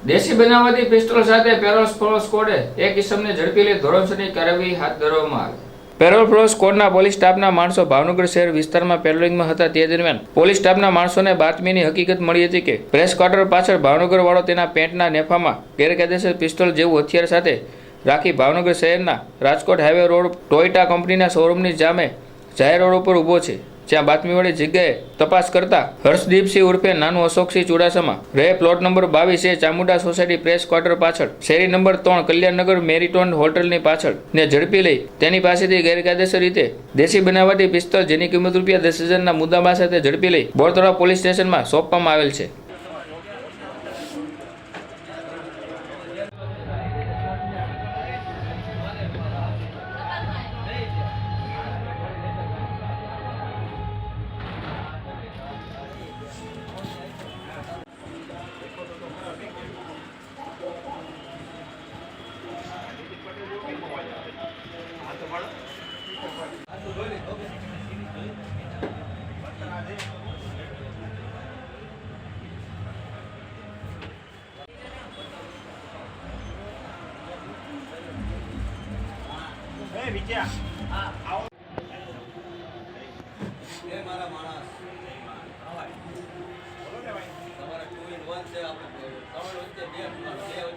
દેશી બનાવટી પિસ્તોલ સાથે પેરોલ ફ્લો સ્કોડે એક ઇસમને ઝડપી લઈ ધોરણસરની કાર્યવાહી હાથ ધરવામાં આવી. પેરોલ ફ્લો સ્કોડના પોલીસ સ્ટાફના માણસો ભાવનગર શહેર વિસ્તારમાં પેટ્રોલિંગમાં હતા. તે દરમિયાન પોલીસ સ્ટાફના માણસોને બાતમીની હકીકત મળી હતી કે પ્રેસ ક્વાર્ટર પાછળ ભાવનગર વાળો તેના પેન્ટના નેફામાં ગેરકાયદેસર પિસ્તોલ જેવું હથિયાર સાથે રાખી ભાવનગર શહેરના રાજકોટ હાઈવે રોડ ટોયોટા કંપનીના શોરૂમની સામે જાહેર રોડ ઉપર ઊભો છે. જ્યાં બાતમીવાળી જગ્યાએ તપાસ કરતા હર્ષદીપસિંહ ઉર્ફે નાનું અશોકસિંહ ચુડાસમા રહે plot number 22 Chamunda society press quarter પાછળ શેરી નંબર 3 કલ્યાણનગર મેરીટોન હોટલની પાછળ ને ઝડપી લઈ તેની પાસેથી ગેરકાયદેસર રીતે દેશી બનાવટી પિસ્તોલ જેની કિંમત ₹10,000ના મુદ્દામાલ સાથે ઝડપી લઈ બોરતળાવ પોલીસ સ્ટેશનમાં સોંપવામાં આવેલ છે. મારા માણસ તમારા 2 in 1 છે આપણે 3 વચ્ચે 2